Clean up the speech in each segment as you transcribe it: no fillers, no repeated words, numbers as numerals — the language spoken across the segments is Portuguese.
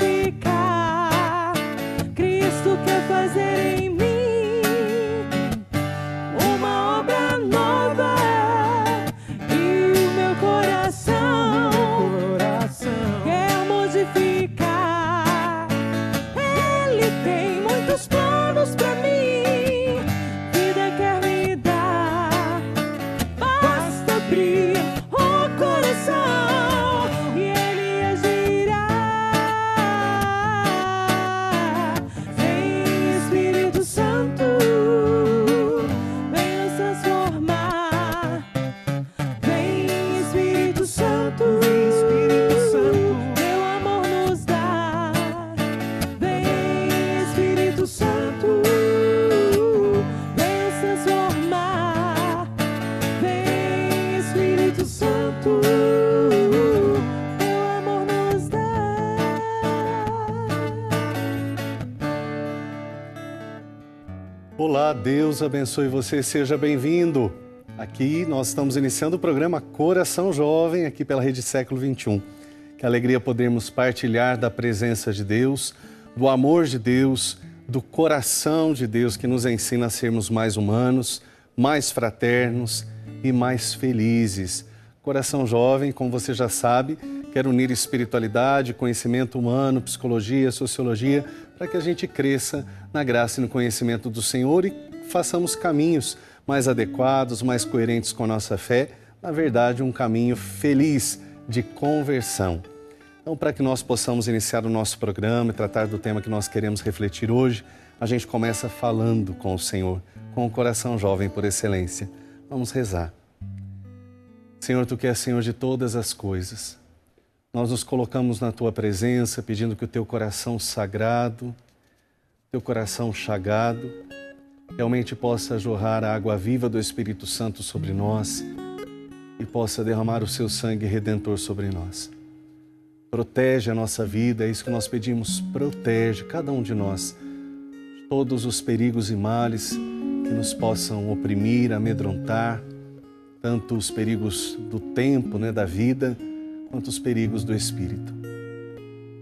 modificar. Cristo quer fazer em mim uma obra nova, e o meu coração quer modificar. Ele tem muitos planos pra mim, vida quer me dar. Basta abrir o coração e Ele agirá. Vem Espírito Santo, vem nos transformar. Vem Espírito Santo, teu amor nos dá. Vem Espírito Santo, vem nos transformar. Vem Espírito Santo, teu amor nos dá. Olá, Deus abençoe você, seja bem-vindo. Aqui nós estamos iniciando o programa Coração Jovem, aqui pela Rede Século XXI. Que alegria podermos partilhar da presença de Deus, do amor de Deus, do coração de Deus que nos ensina a sermos mais humanos, mais fraternos e mais felizes. Coração Jovem, como você já sabe, quer unir espiritualidade, conhecimento humano, psicologia, sociologia, para que a gente cresça na graça e no conhecimento do Senhor e façamos caminhos mais adequados, mais coerentes com a nossa fé, na verdade, um caminho feliz de conversão. Então, para que nós possamos iniciar o nosso programa e tratar do tema que nós queremos refletir hoje, a gente começa falando com o Senhor, com o coração jovem por excelência. Vamos rezar. Senhor, Tu que és Senhor de todas as coisas, nós nos colocamos na Tua presença, pedindo que o Teu coração sagrado, Teu coração chagado, realmente possa jorrar a água viva do Espírito Santo sobre nós e possa derramar o Seu sangue redentor sobre nós. Protege a nossa vida, é isso que nós pedimos, protege cada um de nós, de todos os perigos e males que nos possam oprimir, amedrontar, tanto os perigos do tempo, da vida, quanto os perigos do Espírito.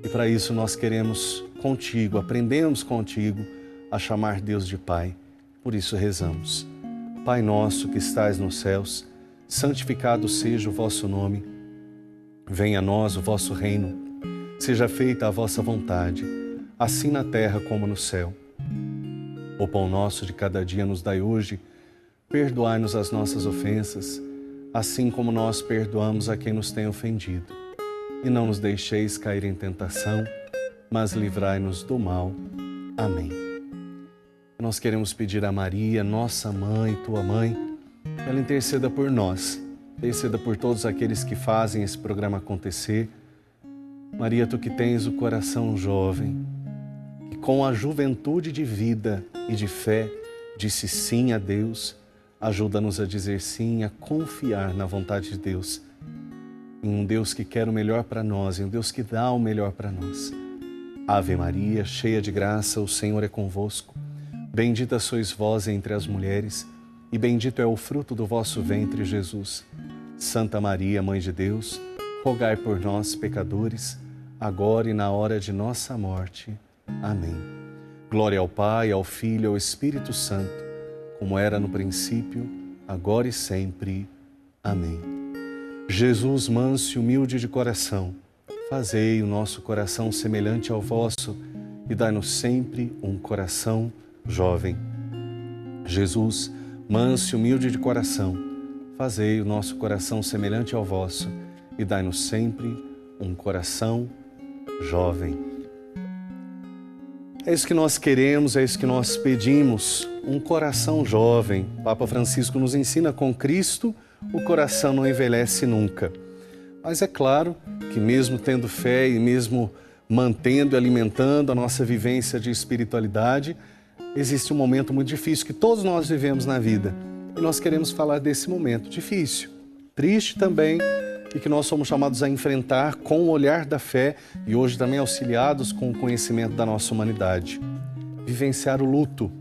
E para isso nós queremos contigo, aprendemos contigo a chamar Deus de Pai. Por isso rezamos. Pai nosso que estais nos céus, santificado seja o vosso nome. Venha a nós o vosso reino. Seja feita a vossa vontade, assim na terra como no céu. O pão nosso de cada dia nos dai hoje. Perdoai-nos as nossas ofensas, assim como nós perdoamos a quem nos tem ofendido. E não nos deixeis cair em tentação, mas livrai-nos do mal. Amém. Nós queremos pedir a Maria, nossa mãe, tua mãe, que ela interceda por nós, interceda por todos aqueles que fazem esse programa acontecer. Maria, tu que tens o coração jovem, que com a juventude de vida e de fé disse sim a Deus, ajuda-nos a dizer sim, a confiar na vontade de Deus, em um Deus que quer o melhor para nós, em um Deus que dá o melhor para nós. Ave Maria, cheia de graça, o Senhor é convosco. Bendita sois vós entre as mulheres, e bendito é o fruto do vosso ventre, Jesus. Santa Maria, Mãe de Deus, rogai por nós, pecadores, agora e na hora de nossa morte. Amém. Glória ao Pai, ao Filho e ao Espírito Santo, como era no princípio, agora e sempre. Amém. Jesus, manso e humilde de coração, fazei o nosso coração semelhante ao vosso e dai-nos sempre um coração jovem. Jesus, manso e humilde de coração, fazei o nosso coração semelhante ao vosso e dai-nos sempre um coração jovem. É isso que nós queremos, é isso que nós pedimos, um coração jovem. Papa Francisco nos ensina, com Cristo, o coração não envelhece nunca. Mas é claro que mesmo tendo fé e mesmo mantendo e alimentando a nossa vivência de espiritualidade, existe um momento muito difícil que todos nós vivemos na vida. E nós queremos falar desse momento difícil, triste também, e que nós somos chamados a enfrentar com o olhar da fé e hoje também auxiliados com o conhecimento da nossa humanidade. Vivenciar o luto.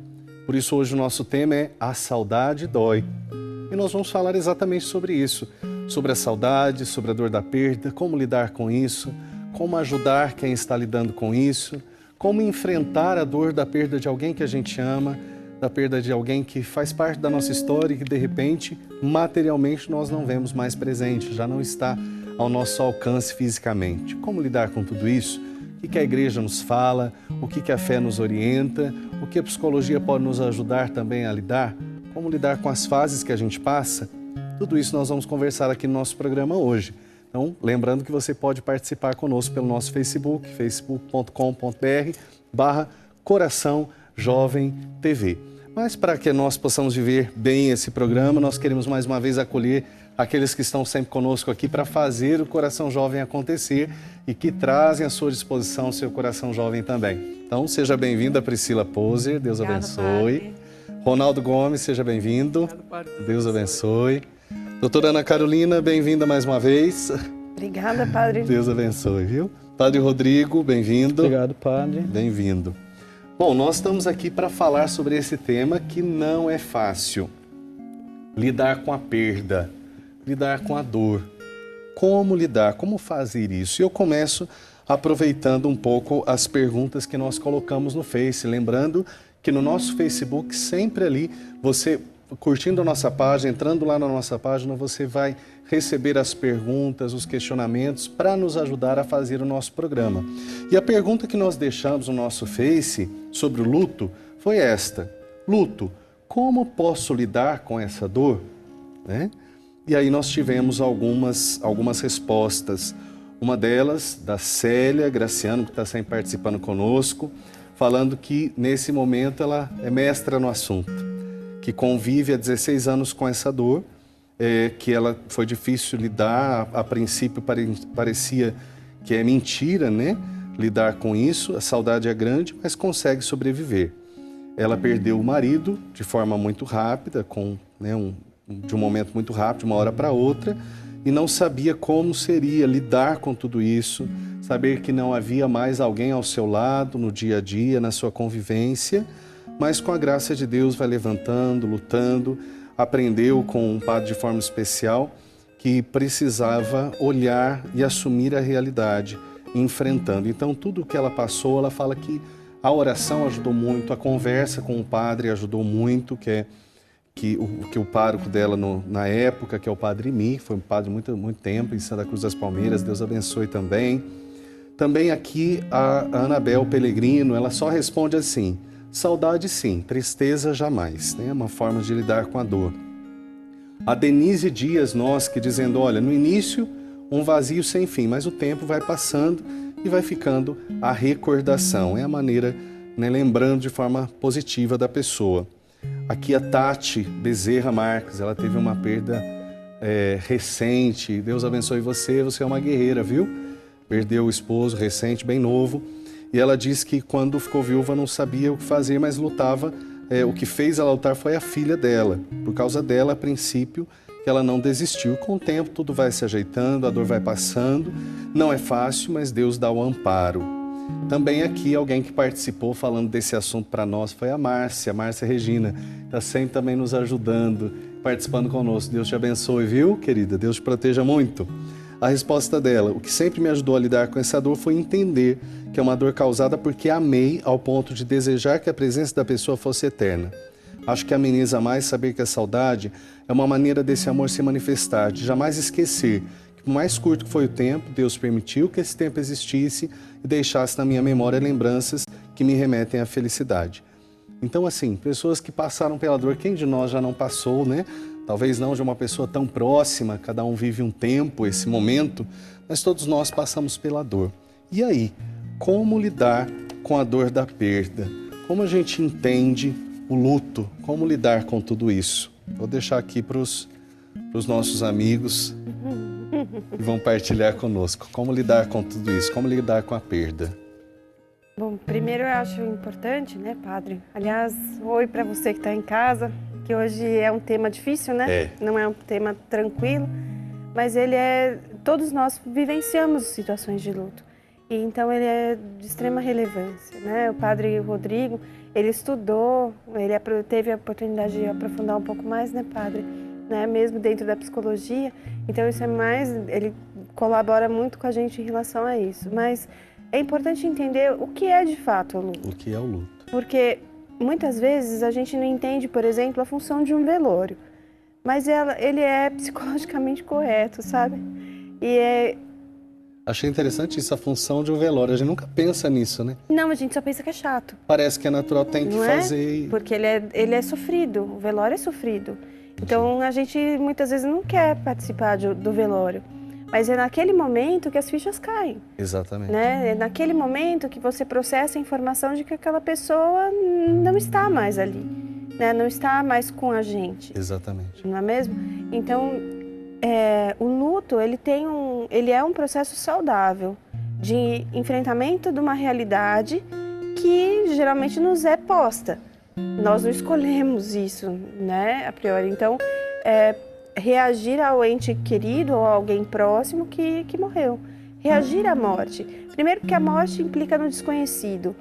Por isso hoje o nosso tema é A Saudade Dói. E nós vamos falar exatamente sobre isso, sobre a saudade, sobre a dor da perda, como lidar com isso, como ajudar quem está lidando com isso, como enfrentar a dor da perda de alguém que a gente ama, da perda de alguém que faz parte da nossa história e que de repente, materialmente, nós não vemos mais presente, já não está ao nosso alcance fisicamente. Como lidar com tudo isso? O que a igreja nos fala? O que a fé nos orienta? O que a psicologia pode nos ajudar também a lidar? Como lidar com as fases que a gente passa? Tudo isso nós vamos conversar aqui no nosso programa hoje. Então, lembrando que você pode participar conosco pelo nosso Facebook, facebook.com.br/Coração Jovem TV. Mas para que nós possamos viver bem esse programa, nós queremos mais uma vez acolher aqueles que estão sempre conosco aqui para fazer o Coração Jovem acontecer e que trazem à sua disposição o seu Coração Jovem também. Então, seja bem-vinda, Priscila Poser, Deus abençoe. Padre. Ronaldo Gomes, seja bem-vindo. Deus abençoe. Doutora Ana Carolina, bem-vinda mais uma vez. Obrigada, Padre. Deus abençoe, viu? Padre Rodrigo, bem-vindo. Obrigado, Padre. Bem-vindo. Bom, nós estamos aqui para falar sobre esse tema que não é fácil. Lidar com a perda, lidar com a dor. Como lidar, como fazer isso? E eu começo aproveitando um pouco as perguntas que nós colocamos no Face. Lembrando que no nosso Facebook, sempre ali, você curtindo a nossa página, entrando lá na nossa página, você vai receber as perguntas, os questionamentos para nos ajudar a fazer o nosso programa. E a pergunta que nós deixamos no nosso Face sobre o luto foi esta: luto, como posso lidar com essa dor? Né? E aí nós tivemos algumas respostas. Uma delas, da Célia Graciano, que está sempre participando conosco, falando que nesse momento ela é mestra no assunto, que convive há 16 anos com essa dor, que ela foi difícil lidar, a princípio parecia que é mentira, né? Lidar com isso, a saudade é grande, mas consegue sobreviver. Ela perdeu o marido de forma muito rápida, de um momento muito rápido, de uma hora para outra, e não sabia como seria lidar com tudo isso, saber que não havia mais alguém ao seu lado no dia a dia, na sua convivência, mas com a graça de Deus vai levantando, lutando, aprendeu com um padre de forma especial que precisava olhar e assumir a realidade, enfrentando. Então, tudo o que ela passou, ela fala que a oração ajudou muito, a conversa com o padre ajudou muito, que o pároco dela na época, que é o Padre Mi, foi um padre muito tempo em Santa Cruz das Palmeiras, Deus abençoe também. Também aqui a Anabel Pellegrino, ela só responde assim: saudade sim, tristeza jamais, né? Uma forma de lidar com a dor. A Denise Dias Nosque dizendo: olha, no início um vazio sem fim, mas o tempo vai passando e vai ficando a recordação. É a maneira, né, lembrando de forma positiva da pessoa. Aqui a Tati Bezerra Marques, ela teve uma perda recente. Deus abençoe você, você é uma guerreira, viu? Perdeu o esposo recente, bem novo. E ela diz que quando ficou viúva não sabia o que fazer, mas lutava. O que fez ela lutar foi a filha dela. Por causa dela, a princípio, que ela não desistiu. Com o tempo, tudo vai se ajeitando, a dor vai passando. Não é fácil, mas Deus dá o amparo. Também aqui, alguém que participou falando desse assunto para nós foi a Márcia Regina. Está sempre também nos ajudando, participando conosco. Deus te abençoe, viu, querida? Deus te proteja muito. A resposta dela: o que sempre me ajudou a lidar com essa dor foi entender que é uma dor causada porque amei ao ponto de desejar que a presença da pessoa fosse eterna. Acho que ameniza mais saber que a saudade é uma maneira desse amor se manifestar, de jamais esquecer que, por mais curto que foi o tempo, Deus permitiu que esse tempo existisse e deixasse na minha memória lembranças que me remetem à felicidade. Então, assim, pessoas que passaram pela dor, quem de nós já não passou, né? Talvez não de uma pessoa tão próxima, cada um vive um tempo, esse momento, mas todos nós passamos pela dor. E aí, como lidar com a dor da perda? Como a gente entende o luto? Como lidar com tudo isso? Vou deixar aqui para os nossos amigos que vão partilhar conosco. Como lidar com tudo isso? Como lidar com a perda? Bom, primeiro eu acho importante, né, Padre? Aliás, oi para você que está em casa, que hoje é um tema difícil, né? Não é um tema tranquilo, mas todos nós vivenciamos situações de luto. E então ele é de extrema relevância, né? O Padre Rodrigo, ele estudou, ele teve a oportunidade de aprofundar um pouco mais, né, Padre? Né? Mesmo dentro da psicologia. Então isso é mais, ele colabora muito com a gente em relação a isso. Mas é importante entender o que é de fato o luto. O que é o luto? Porque muitas vezes a gente não entende, por exemplo, a função de um velório. Mas ele é psicologicamente correto, sabe? Achei interessante isso, a função de um velório. A gente nunca pensa nisso, né? Não, a gente só pensa que é chato. Parece que é natural, tem que fazer. Porque ele é sofrido, o velório é sofrido. Então a gente muitas vezes não quer participar do velório. Mas é naquele momento que as fichas caem. Exatamente. Né? É naquele momento que você processa a informação de que aquela pessoa não está mais ali. Né? Não está mais com a gente. Exatamente. Não é mesmo? Então, o luto, ele é um processo saudável de enfrentamento de uma realidade que geralmente nos é posta. Nós não escolhemos isso, né, a priori. Então, reagir ao ente querido ou a alguém próximo que morreu. Reagir à morte. Primeiro porque a morte implica no desconhecido.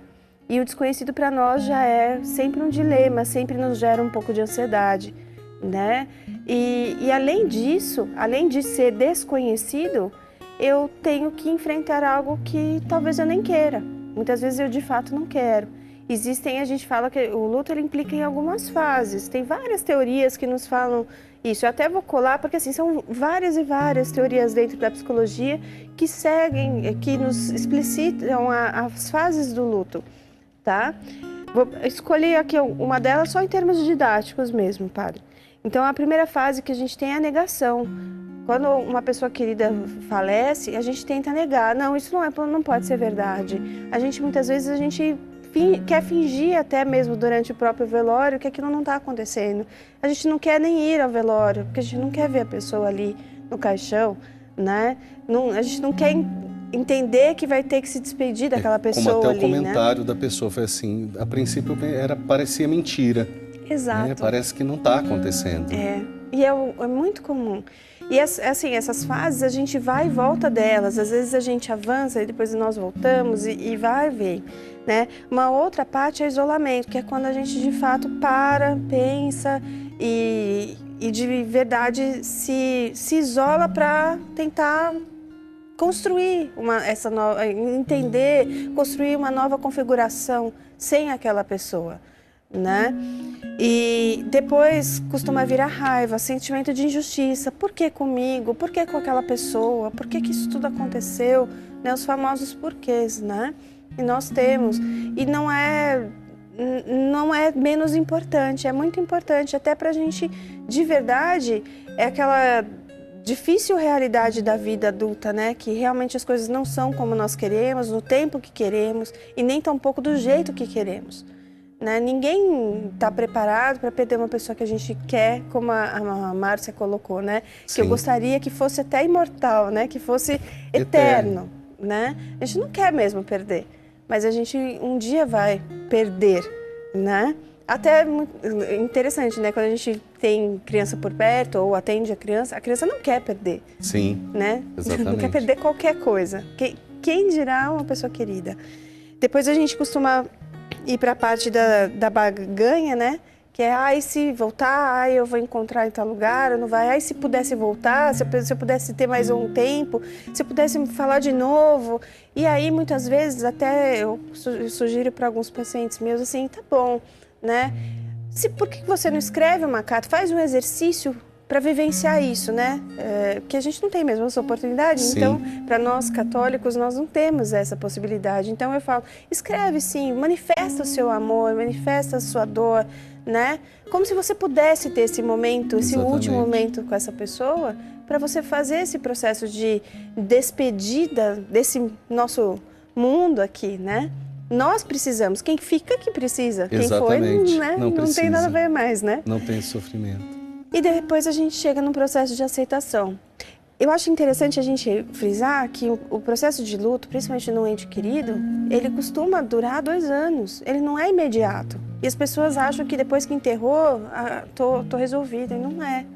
E o desconhecido para nós já é sempre um dilema, sempre nos gera um pouco de ansiedade, né? E além disso, além de ser desconhecido, eu tenho que enfrentar algo que talvez eu nem queira. Muitas vezes eu de fato não quero. A gente fala que o luto ele implica em algumas fases. Tem várias teorias que nos falam isso. Eu até vou colar, porque assim, são várias e várias teorias dentro da psicologia que seguem, que nos explicitam as fases do luto, tá? Vou escolher aqui uma delas só em termos didáticos mesmo, padre. Então, a primeira fase que a gente tem é a negação. Quando uma pessoa querida falece, a gente tenta negar. Não, isso não pode ser verdade. Muitas vezes, quer fingir até mesmo durante o próprio velório que aquilo não está acontecendo. A gente não quer nem ir ao velório, porque a gente não quer ver a pessoa ali no caixão, né? A gente não quer entender que vai ter que se despedir daquela pessoa como até ali, o comentário da pessoa foi assim, a princípio parecia mentira. Exato. Né? Parece que não está acontecendo. E é muito comum. E assim, essas fases a gente vai e volta delas. Às vezes a gente avança e depois nós voltamos e vai e vem. Né? Uma outra parte é isolamento, que é quando a gente de fato pensa e de verdade se isola para tentar construir construir uma nova configuração sem aquela pessoa, né? E depois costuma vir a raiva, sentimento de injustiça. Por que comigo? Por que com aquela pessoa? Por que isso tudo aconteceu? Né? Os famosos porquês, né? E nós temos. E não é menos importante, é muito importante, até pra gente, de verdade, é aquela difícil realidade da vida adulta, né? Que realmente as coisas não são como nós queremos, no tempo que queremos e nem tampouco do jeito que queremos. Né? Ninguém está preparado para perder uma pessoa que a gente quer, como a Márcia colocou, né? Sim. Que eu gostaria que fosse até imortal, né? Que fosse eterno, né? A gente não quer mesmo perder, mas a gente um dia vai perder, né? Até é interessante, né? Quando a gente tem criança por perto ou atende a criança não quer perder. Sim, né? Exatamente. Não quer perder qualquer coisa. Quem dirá uma pessoa querida? Depois a gente costuma ir para a parte da barganha, né? Que é, se voltar, eu vou encontrar em tal lugar, ou não vai. Se pudesse voltar, se eu pudesse ter mais um tempo, se eu pudesse me falar de novo. E aí, muitas vezes, até eu sugiro para alguns pacientes meus, assim, tá bom, né? Por que você não escreve uma carta? Faz um exercício para vivenciar isso, né? Porque a gente não tem mesmo essa oportunidade. Sim. Então, para nós católicos, nós não temos essa possibilidade. Então, eu falo, escreve sim, manifesta o seu amor, manifesta a sua dor, né? Como se você pudesse ter esse momento, esse último momento com essa pessoa, para você fazer esse processo de despedida desse nosso mundo aqui, né? Nós precisamos, quem fica que precisa. Exatamente. Quem foi, né? Não tem nada a ver mais, né? Não tem sofrimento. E depois a gente chega no processo de aceitação. Eu acho interessante a gente frisar que o processo de luto, principalmente no ente querido, ele costuma durar 2 anos. Ele não é imediato. E as pessoas acham que depois que enterrou, tô resolvida. E não é.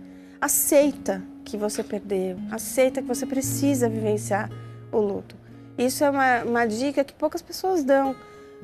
Aceita que você perdeu. Aceita que você precisa vivenciar o luto. Isso é uma dica que poucas pessoas dão,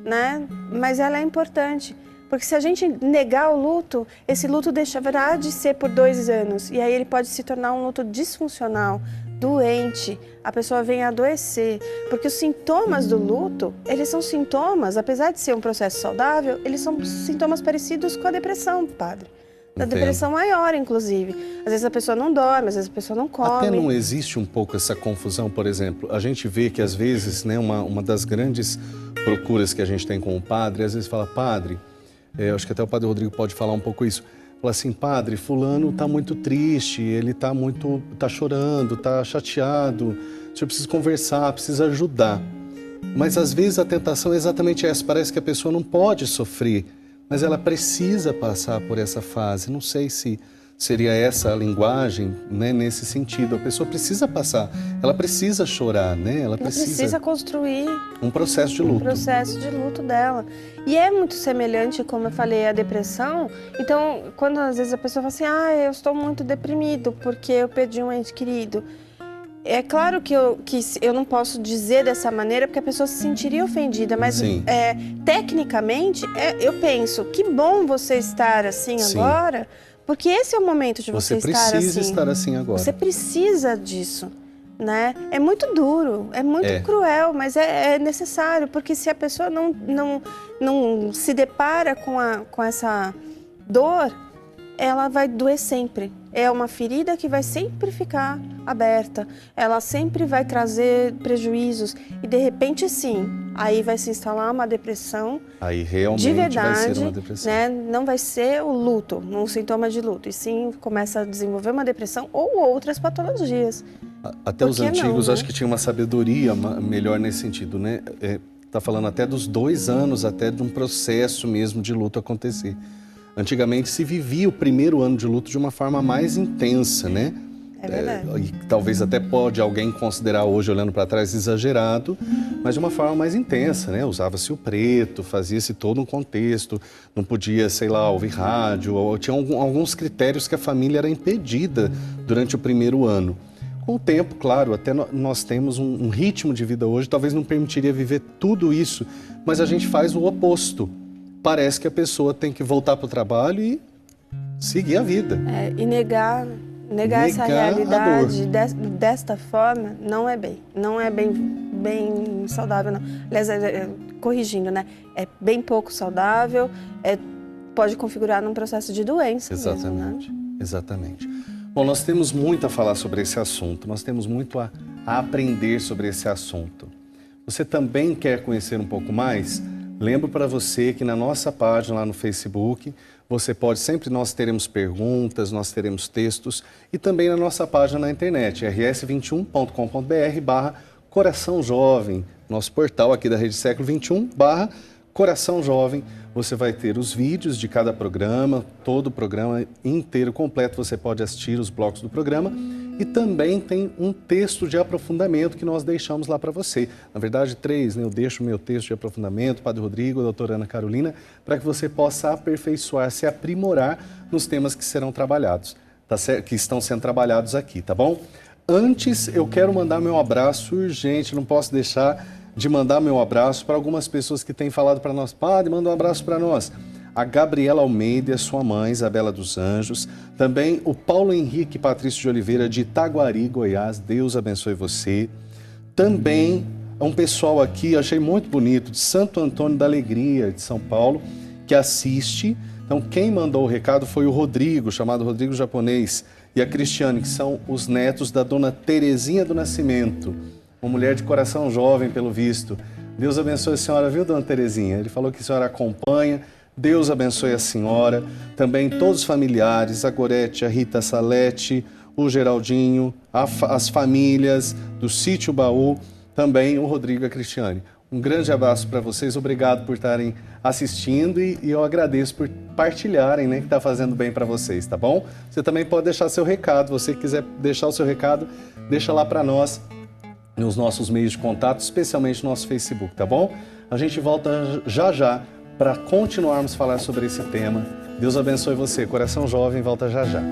né? Mas ela é importante. Porque se a gente negar o luto, esse luto deixará de ser por 2 anos. E aí ele pode se tornar um luto disfuncional, doente, a pessoa vem a adoecer, porque os sintomas do luto, eles são sintomas, apesar de ser um processo saudável, eles são sintomas parecidos com a depressão, padre. Da depressão maior, inclusive. Às vezes a pessoa não dorme, às vezes a pessoa não come. Até não existe um pouco essa confusão, por exemplo, a gente vê que às vezes, né, uma das grandes procuras que a gente tem com o padre, às vezes fala, padre, acho que até o padre Rodrigo pode falar um pouco isso, fala assim, padre, fulano está muito triste, ele está chorando, está chateado, o senhor precisa conversar, precisa ajudar. Mas às vezes a tentação é exatamente essa, parece que a pessoa não pode sofrer, mas ela precisa passar por essa fase. Não sei se seria essa a linguagem, né, nesse sentido. A pessoa precisa passar, ela precisa chorar, né? Ela precisa construir um processo de luto. Um processo de luto dela. E é muito semelhante, como eu falei, à depressão. Então, quando às vezes a pessoa fala assim, eu estou muito deprimido porque eu perdi um ente querido. É claro que eu não posso dizer dessa maneira porque a pessoa se sentiria ofendida, mas tecnicamente eu penso, que bom você estar assim agora, porque esse é o momento de você estar assim. Você precisa estar assim agora. Você precisa disso, né? É muito duro, é muito cruel, mas é necessário, porque se a pessoa não se depara com essa dor, ela vai doer sempre. É uma ferida que vai sempre ficar aberta. Ela sempre vai trazer prejuízos. E de repente, sim, aí vai se instalar uma depressão. Aí realmente de verdade, vai ser uma depressão. Né? Não vai ser o luto, um sintoma de luto. E sim, começa a desenvolver uma depressão ou outras patologias. Até os antigos, acho que tinha uma sabedoria melhor nesse sentido, né? Tá falando até dos 2 anos, até de um processo mesmo de luto acontecer. Antigamente se vivia o primeiro ano de luto de uma forma mais intensa, né? É verdade. E talvez até pode alguém considerar hoje, olhando para trás, exagerado, mas de uma forma mais intensa, né? Usava-se o preto, fazia-se todo um contexto, não podia, sei lá, ouvir rádio, ou tinha alguns critérios que a família era impedida durante o primeiro ano. Com o tempo, claro, até nós temos um ritmo de vida hoje, talvez não permitiria viver tudo isso, mas a gente faz o oposto. Parece que a pessoa tem que voltar para o trabalho e seguir a vida. E negar essa realidade desta forma não é bem saudável, não. Aliás, corrigindo, né? É bem pouco saudável, pode configurar num processo de doença. Exatamente, mesmo, né? Exatamente. Bom, nós temos muito a falar sobre esse assunto, nós temos muito a aprender sobre esse assunto. Você também quer conhecer um pouco mais? Lembro para você que na nossa página lá no Facebook, você pode sempre, nós teremos perguntas, nós teremos textos e também na nossa página na internet, rs21.com.br/Coração Jovem, nosso portal aqui da Rede Século 21/Coração Jovem. Você vai ter os vídeos de cada programa, todo o programa inteiro completo, você pode assistir os blocos do programa. E também tem um texto de aprofundamento que nós deixamos lá para você. Na verdade, 3, né? Eu deixo o meu texto de aprofundamento, Padre Rodrigo, a doutora Ana Carolina, para que você possa aperfeiçoar, se aprimorar nos temas que serão trabalhados, tá certo? Que estão sendo trabalhados aqui, tá bom? Antes, eu quero mandar meu abraço urgente, não posso deixar de mandar meu abraço para algumas pessoas que têm falado para nós. Padre, manda um abraço para nós. A Gabriela Almeida, sua mãe, Isabela dos Anjos. Também o Paulo Henrique Patrício de Oliveira, de Itaguari, Goiás. Deus abençoe você. Também um pessoal aqui, achei muito bonito, de Santo Antônio da Alegria, de São Paulo, que assiste. Então, quem mandou o recado foi o Rodrigo, chamado Rodrigo Japonês, e a Cristiane, que são os netos da dona Terezinha do Nascimento, uma mulher de coração jovem, pelo visto. Deus abençoe a senhora, viu, dona Terezinha? Ele falou que a senhora acompanha. Deus abençoe a senhora, também todos os familiares, a Gorete, a Rita Salete, o Geraldinho, as famílias do Sítio Baú, também o Rodrigo e a Cristiane. Um grande abraço para vocês, obrigado por estarem assistindo e eu agradeço por partilharem, né, que está fazendo bem para vocês, tá bom? Você também pode deixar seu recado, você quiser deixar o seu recado, deixa lá para nós nos nossos meios de contato, especialmente no nosso Facebook, tá bom? A gente volta já para continuarmos a falar sobre esse tema. Deus abençoe você. Coração Jovem volta já. Senhor,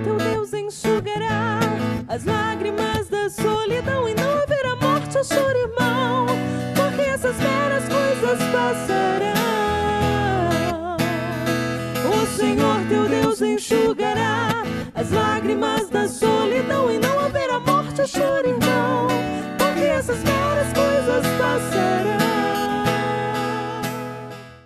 teu Deus enxugará as lágrimas da solidão e não haverá morte ou choro, irmão, porque essas velhas coisas passarão. O Senhor, teu Deus enxugará as lágrimas da solidão e